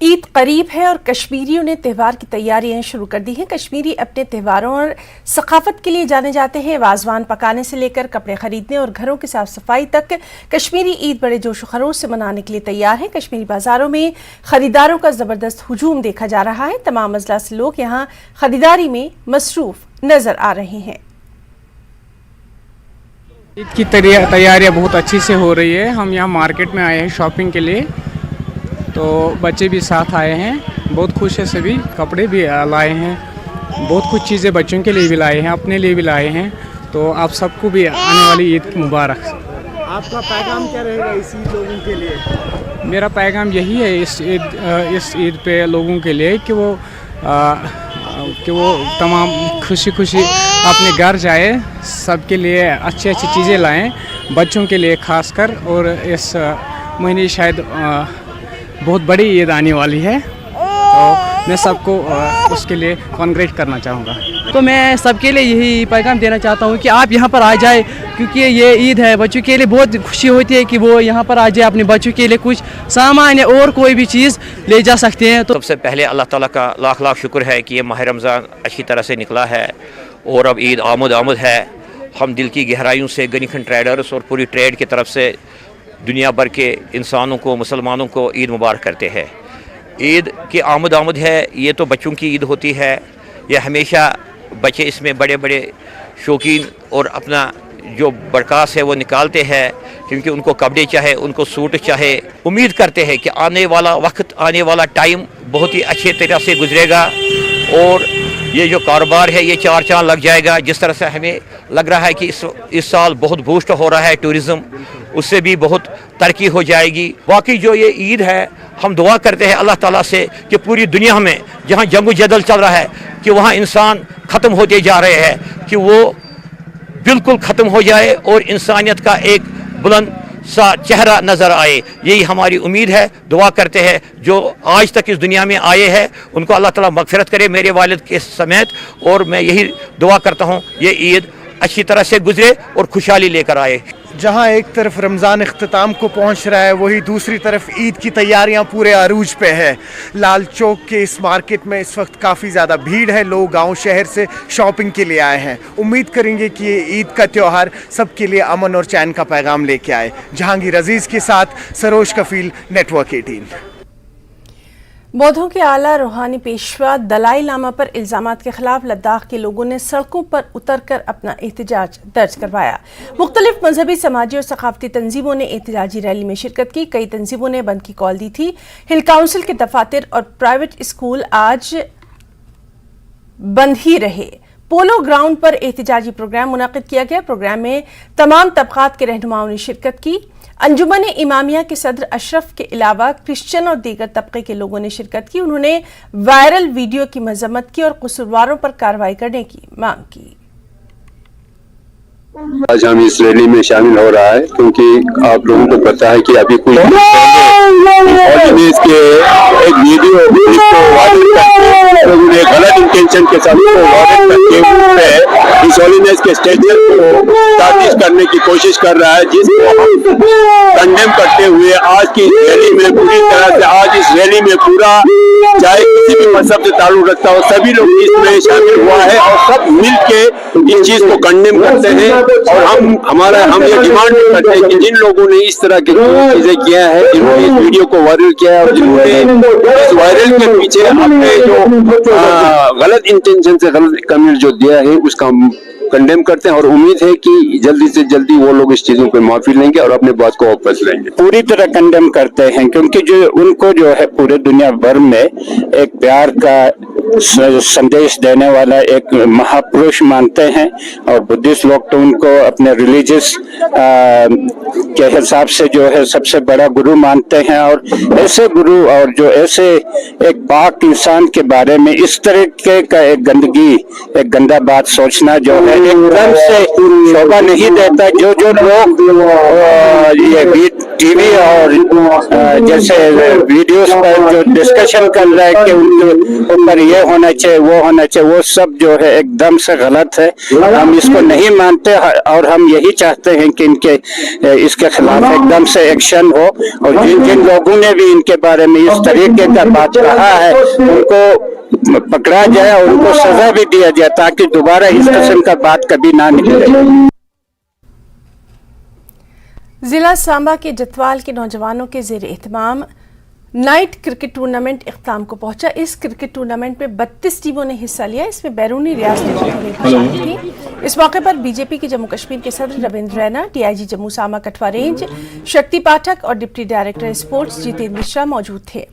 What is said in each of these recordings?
ईद करीब है और कश्मीरियों ने त्यौहार की तैयारियां शुरू कर दी हैं। कश्मीरी अपने त्योहारों और सकाफत के लिए जाने जाते हैं। वाजवान पकाने से लेकर कपड़े खरीदने और घरों की साफ सफाई तक कश्मीरी ईद बड़े जोश व खरोश से मनाने के लिए तैयार है। कश्मीरी बाजारों में खरीदारों का जबरदस्त हुजूम देखा जा रहा है। तमाम अजला से लोग यहाँ खरीदारी में मसरूफ नजर आ रहे हैं। ईद की तैयारियां बहुत अच्छी से हो रही है। हम यहाँ मार्केट में आए हैं शॉपिंग के लिए, तो बच्चे भी साथ आए हैं। बहुत खुश है सभी। कपड़े भी लाए हैं, बहुत कुछ चीज़ें बच्चों के लिए भी लाए हैं, अपने लिए भी लाए हैं। तो आप सबको भी आने वाली ईद मुबारक। आपका पैगाम क्या रहेगा इस ईद लोगों के लिए? मेरा पैगाम यही है इस ईद पे लोगों के लिए कि वो तमाम खुशी खुशी अपने घर जाए, सबके लिए अच्छी अच्छी चीज़ें लाएं, बच्चों के लिए खासकर। और इस महीने शायद बहुत बड़ी ईद आने वाली है, तो मैं सबको उसके लिए कांग्रेट करना चाहूँगा। तो मैं सबके लिए यही पैगाम देना चाहता हूँ कि आप यहाँ पर आ जाए, क्योंकि ये ईद है। बच्चों के लिए बहुत खुशी होती है कि वो यहाँ पर आ जाए, अपने बच्चों के लिए कुछ सामान या और कोई भी चीज़ ले जा सकते हैं। तो सबसे पहले अल्लाह ताला का लाख लाख शुक्र है कि ये माह रमज़ान अच्छी तरह से निकला है और अब ईद आमद है। हम दिल की गहराइयों से गनीखन ट्रेडर्स और पूरी ट्रेड की तरफ से दुनिया भर के इंसानों को, मुसलमानों को ईद मुबारक करते हैं। ईद की आमद है। ये तो बच्चों की ईद होती है। ये हमेशा बच्चे इसमें बड़े बड़े शौकीन और अपना जो बरकास है वो निकालते हैं, क्योंकि उनको कपड़े चाहे, उनको सूट चाहे। उम्मीद करते हैं कि आने वाला वक्त, आने वाला टाइम बहुत ही अच्छे तरह से गुजरेगा और ये जो कारोबार है ये चार चांद लग जाएगा। जिस तरह से हमें लग रहा है कि इस साल बहुत बूस्ट हो रहा है टूरिज़्म, उससे भी बहुत तरक्की हो जाएगी। बाकी जो ये ईद है, हम दुआ करते हैं अल्लाह ताला से कि पूरी दुनिया में जहाँ जंग जदल चल रहा है कि वहाँ इंसान ख़त्म होते जा रहे हैं, कि वो बिल्कुल ख़त्म हो जाए और इंसानियत का एक बुलंद सा चेहरा नज़र आए। यही हमारी उम्मीद है। दुआ करते हैं जो आज तक इस दुनिया में आए हैं उनको अल्लाह ताला मग़फ़िरत करे, मेरे वालिद के समेत। और मैं यही दुआ करता हूँ ये ईद अच्छी तरह से गुजरे और खुशहाली लेकर आए। जहां एक तरफ रमज़ान इख्तिताम को पहुंच रहा है, वही दूसरी तरफ ईद की तैयारियां पूरे अरूज पे है। लाल चौक के इस मार्केट में इस वक्त काफ़ी ज़्यादा भीड़ है। लोग गांव शहर से शॉपिंग के लिए आए हैं। उम्मीद करेंगे कि ये ईद का त्यौहार सबके लिए अमन और चैन का पैगाम लेके आए। जहांगीर अजीज़ के साथ सरोज कफील, नेटवर्क 18। बौद्धों के आला रूहानी पेशवा दलाई लामा पर इल्जामात के खिलाफ लद्दाख के लोगों ने सड़कों पर उतरकर अपना एहतजाज दर्ज करवाया। मुख्तलिफ मजहबी, समाजी और सकाफती तंजीमों ने एहतजाजी रैली में शिरकत की। कई तंजीमों ने बंद की कॉल दी थी। हिल काउंसिल के दफातर और प्राइवेट स्कूल आज बंद ही रहे। पोलो ग्राउंड पर एहतजाजी प्रोग्राम मुनाकिद किया गया। प्रोग्राम में तमाम तबकात के रहनुमाओं ने शिरकत की। अंजुमन इमामिया के सदर अशरफ के अलावा क्रिश्चियन और दीगर तबके के लोगों ने शिरकत की। उन्होंने वायरल वीडियो की मजम्मत की और कसूरवारों पर कार्रवाई करने की मांग की। आज हम इस रैली में शामिल हो रहा है क्योंकि आप लोगों को पता है कि अभी कुछ ऑर्डिनेंस के एक वीडियो लोगों ने गलत इंटेंशन के साथ इस ऑर्डिनेंस के स्टेटस को तारीफ करने की कोशिश कर रहा है, जिसको कंडेम करते हुए आज की रैली में पूरी तरह से आज इस रैली में पूरा चाहे किसी भी मजहब से ताल्लुक रखता हो सभी लोग इसमें शामिल हुआ है और सब मिल के इस चीज को कंडेम करते हैं। और हम ये डिमांड करते हैं कि जिन लोगों ने इस तरह की चीजें किया है, जिन्होंने इस वीडियो को वायरल किया है और जिन्होंने इस वायरल के पीछे अपने जो गलत इंटेंशन से गलत कमेंट जो दिया है उसका कंडेम करते हैं और उम्मीद है कि जल्दी से जल्दी वो लोग इस चीजों पे माफी लेंगे और अपने बात को वापस लेंगे। पूरी तरह कंडेम करते हैं क्योंकि जो उनको जो है पूरे दुनिया भर में एक प्यार का संदेश देने वाला एक महापुरुष मानते हैं और बुद्धिस्ट लोग तो उनको अपने रिलीजियस के हिसाब से जो है सबसे बड़ा गुरु मानते हैं। और ऐसे गुरु और जो ऐसे एक पाक इंसान के बारे में इस तरीके का एक गंदगी, एक गंदा बात सोचना जो है एकदम से शोभा नहीं देता। जो लोग ये टीवी और जैसे वीडियोस पर जो डिस्कशन कर रहा है कि उनके ऊपर ये होना चाहिए, वो होना चाहिए, वो सब जो है एकदम से गलत है। हम इसको नहीं मानते और हम यही चाहते हैं कि इनके इसके खिलाफ एकदम से एक्शन हो, और जिन जिन लोगों ने भी इनके बारे में इस तरीके का बात कहा है उनको पकड़ा जाए और उनको सजा भी दिया जाए, ताकि दोबारा इस किस्म का बात कभी ना निकले। जिला सांबा के जतवाल के नौजवानों के जेर एहतमाम नाइट क्रिकेट टूर्नामेंट इख्तिताम को पहुंचा। इस क्रिकेट टूर्नामेंट में 32 टीमों ने हिस्सा लिया। इसमें बैरूनी रियासतें शामिल थी। इस मौके पर बीजेपी के जम्मू कश्मीर के सदर रविंद्र रैना, डीआईजी जम्मू सांबा कठवा रेंज शक्ति पाठक और deputy director sports Jitendra Mishra मौजूद थे।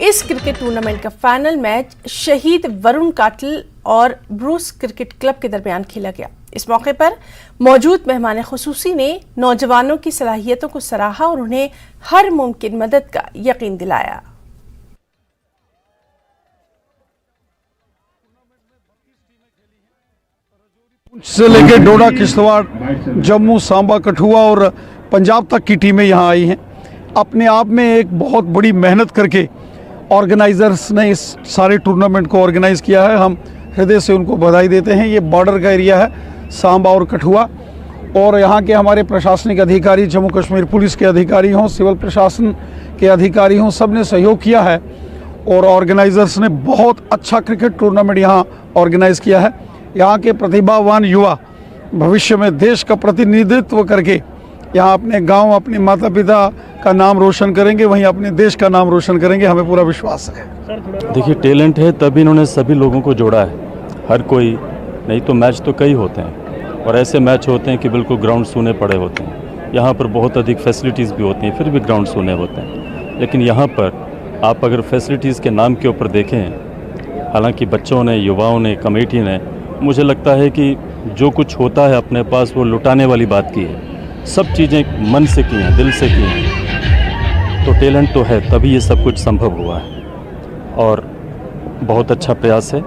इस क्रिकेट टूर्नामेंट का फाइनल मैच शहीद वरुण काटल और ब्रूस क्रिकेट क्लब के दरमियान खेला गया। इस मौके पर मौजूद मेहमान खुसूसी ने नौजवानों की सलाहियतों को सराहा और उन्हें हर मुमकिन मदद का यकीन दिलाया। से लेकर डोडा, किश्तवाड़, जम्मू, सांबा, कठुआ और पंजाब तक की टीमें यहाँ आई हैं। अपने आप में एक बहुत बड़ी मेहनत करके ऑर्गेनाइजर्स ने इस सारे टूर्नामेंट को ऑर्गेनाइज़ किया है। हम हृदय से उनको बधाई देते हैं। ये बॉर्डर का एरिया है, सांबा और कठुआ, और यहाँ के हमारे प्रशासनिक अधिकारी, जम्मू कश्मीर पुलिस के अधिकारी हों, सिविल प्रशासन के अधिकारी हों, सब ने सहयोग किया है और ऑर्गेनाइजर्स ने बहुत अच्छा क्रिकेट टूर्नामेंट यहाँ ऑर्गेनाइज़ किया है। यहाँ के प्रतिभावान युवा भविष्य में देश का प्रतिनिधित्व करके यहाँ अपने गांव, अपने माता पिता का नाम रोशन करेंगे, वहीं अपने देश का नाम रोशन करेंगे, हमें पूरा विश्वास है। देखिए, टैलेंट है तभी इन्होंने सभी लोगों को जोड़ा है, हर कोई नहीं तो मैच तो कई होते हैं और ऐसे मैच होते हैं कि बिल्कुल ग्राउंड सूने पड़े होते हैं। यहाँ पर बहुत अधिक फैसिलिटीज़ भी होती हैं, फिर भी ग्राउंड सूने होते हैं। लेकिन यहाँ पर आप अगर फैसिलिटीज़ के नाम के ऊपर देखें, हालांकि बच्चों ने, युवाओं ने, कमेटी ने, मुझे लगता है कि जो कुछ होता है अपने पास वो लुटाने वाली बात की है। सब चीज़ें मन से की हैं, दिल से की हैं, तो टैलेंट तो है तभी ये सब कुछ संभव हुआ है और बहुत अच्छा प्रयास है।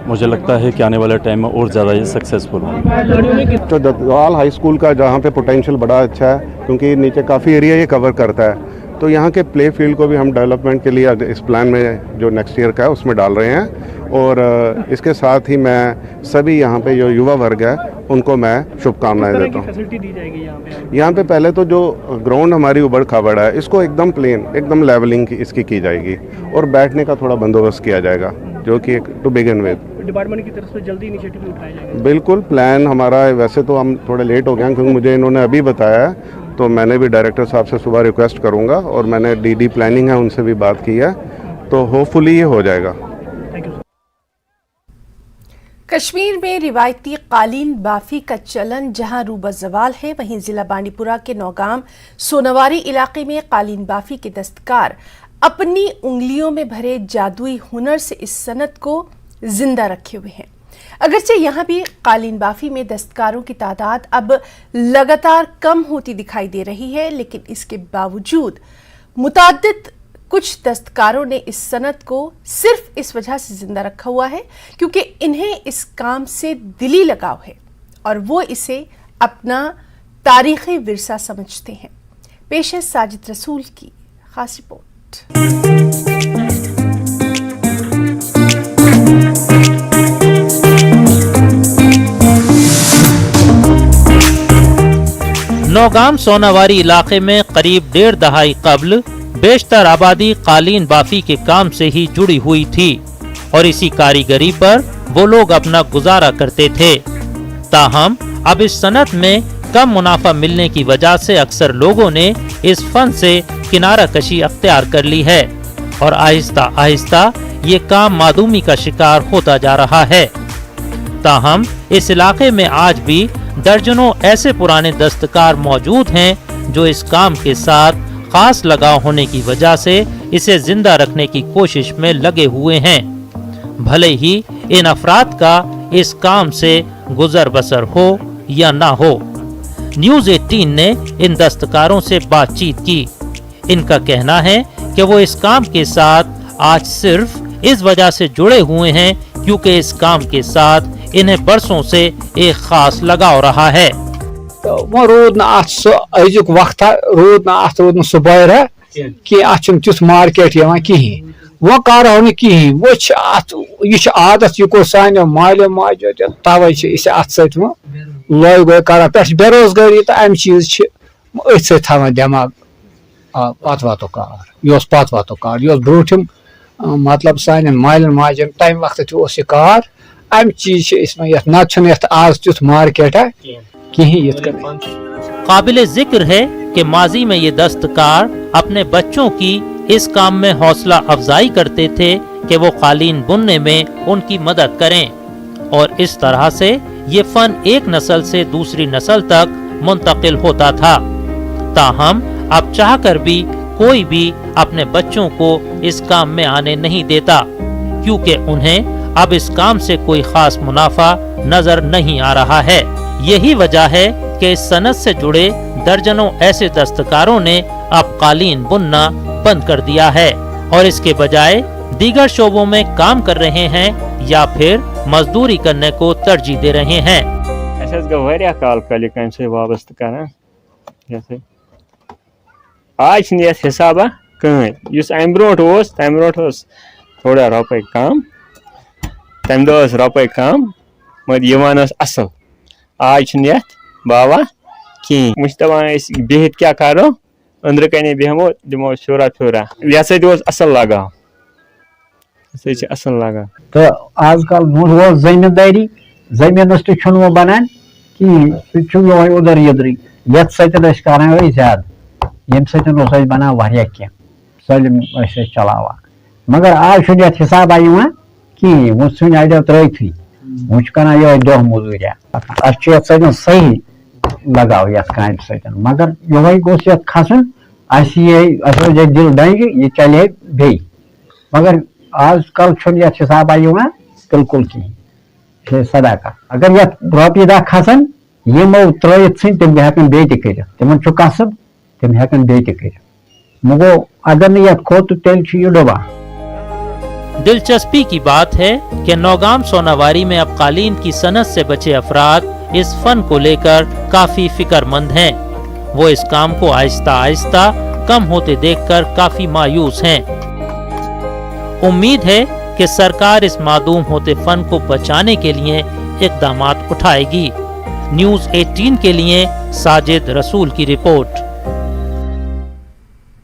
मुझे लगता है कि आने वाले टाइम में और ज़्यादा ये सक्सेसफुल होगा। तो दतवाल हाई स्कूल का जहाँ पे पोटेंशियल बड़ा अच्छा है, क्योंकि नीचे काफ़ी एरिया ये कवर करता है, तो यहाँ के प्ले फील्ड को भी हम डेवलपमेंट के लिए इस प्लान में जो नेक्स्ट ईयर का है उसमें डाल रहे हैं। और इसके साथ ही मैं सभी यहाँ पे जो युवा वर्ग है उनको मैं शुभकामनाएं देता हूँ। फैसिलिटी दी जाएगी यहाँ पे पहले तो जो ग्राउंड हमारी उबड़ खाबड़ है इसको एकदम प्लेन, एकदम लेवलिंग इसकी की जाएगी और बैठने का थोड़ा बंदोबस्त किया जाएगा, जो कि टू बिगिन विद डिपार्टमेंट की तरफ से जल्दी इनिशिएटिव उठाया जाएगा। बिल्कुल, प्लान हमारा, वैसे तो हम थोड़े लेट हो गए हैं क्योंकि मुझे इन्होंने अभी बताया है, तो मैंने भी डायरेक्टर साहब से सुबह रिक्वेस्ट करूंगा और मैंने डीडी प्लानिंग है उनसे भी बात की है, तो होपफुली ये हो जाएगा। कश्मीर में रिवायती कालीन बाफी का चलन जहां रूबज़वाल है, वहीं जिला बांडीपुरा के नौगाम सोनवारी इलाके में कालीन बाफी के दस्तकार अपनी उंगलियों में भरे जादुई हुनर से इस सनत को जिंदा रखे हुए हैं। अगरचे यहाँ भी कालीन बाफी में दस्तकारों की तादाद अब लगातार कम होती दिखाई दे रही है, लेकिन इसके बावजूद मुताद्दिद कुछ दस्तकारों ने इस सनत को सिर्फ इस वजह से जिंदा रखा हुआ है क्योंकि इन्हें इस काम से दिली लगाव है और वो इसे अपना तारीखी विरसा समझते हैं। पेश है साजिद रसूल की खास रिपोर्ट। नौगाम सोनावारी इलाके में करीब 1.5 दहाई कब्ल बेशतर आबादी कालीन बाफी के काम से ही जुड़ी हुई थी और इसी कारीगरी पर वो लोग अपना गुजारा करते थे। ताहम अब इस सनत में कम मुनाफा मिलने की वजह से अक्सर लोगों ने इस फन से किनारा कशी अख्तियार कर ली है और आहिस्ता आहिस्ता ये काम मादूमी का शिकार होता जा रहा है। ताहम इस इलाके में आज भी दर्जनों ऐसे पुराने दस्तकार मौजूद हैं जो इस काम के साथ खास लगाव होने की वजह से इसे जिंदा रखने की कोशिश में लगे हुए हैं। भले ही इन अफराद का इस काम से गुजर बसर हो या ना हो। न्यूज़ 18 ने इन दस्तकारों से बातचीत की। इनका कहना है कि वो इस काम के साथ आज सिर्फ इस वजह से जुड़े हुए हैं क्योंकि इस काम के साथ इन्हें बरसों से एक खास लगाव रहा है। वो रोद ना अत सो अजुक वक्त रोद ना अत रोद सो बहरा कि अत तुथ मार्केट यहां कहीं वो कर कहीं वो यह आदत यह को सान माल माज तवे अत सत लग गए कर पे बेरोजगारी तो अम चीज अथ सवान दिमाग पत वातो कार यह पत वातो कार यह ब्रोठम मतलब सान माल माजन तम वक्त यह कार अम चीज नत आज तुथ मार्केट कहीं काबिल जिक्र है कि माजी में ये दस्तकार अपने बच्चों की इस काम में हौसला अफजाई करते थे कि वो कालीन बुनने में उनकी मदद करें और इस तरह से ये फन एक नस्ल से दूसरी नस्ल तक मुंतकिल होता था। ताहम अब चाहकर भी कोई भी अपने बच्चों को इस काम में आने नहीं देता क्योंकि उन्हें अब इस काम से कोई खास मुनाफा नजर नहीं आ रहा है। यही वजह है कि इस सनत से जुड़े दर्जनों ऐसे दस्तकारों ने अब कालीन बुनना बंद कर दिया है और इसके बजाय दीगर शोबों में काम कर रहे हैं या फिर मजदूरी करने को तरजीह दे रहे हैं। आज हिसाबा कम ब्रो थोड़ा रुपये कम तम दह रुपये कम मगर यह असल आज बाबा कहीं मुझ दपान बिहित क्या करो अंदर कने बेहमो दिमो शोरा छोरा यह असल लगा असल लगा तो आजकल वो जमींदारी जमीन तो बनान कहीं उधर यदरी ये कर ज्यादा यम सत बनान क्या सलम चलावा मगर आज हिसाब आया कहीं वो सुन आयो त्री वो कर ये दह मजूरिया अत सही लगाव ये काम सत मगर ये गोस खसन दिल डंज यह चले बे मगर आजकल ये हिसाब आया बिल्कुल कहीं सदाकत अगर ये रुपये दह खसन यमो त्रित सन तम हेकन बे तम कसब तम हेकन बे गो अगर न ये खोत तेल यह डुबा। दिलचस्पी की बात है कि नौगाम सोनावारी में अब कालीन की सनत से बचे अफराद इस फन को लेकर काफी फिक्रमंद हैं। वो इस काम को आहिस्ता आहिस्ता कम होते देखकर काफी मायूस हैं। उम्मीद है कि सरकार इस मादूम होते फन को बचाने के लिए इक़दामात उठाएगी। न्यूज़ 18 के लिए साजिद रसूल की रिपोर्ट।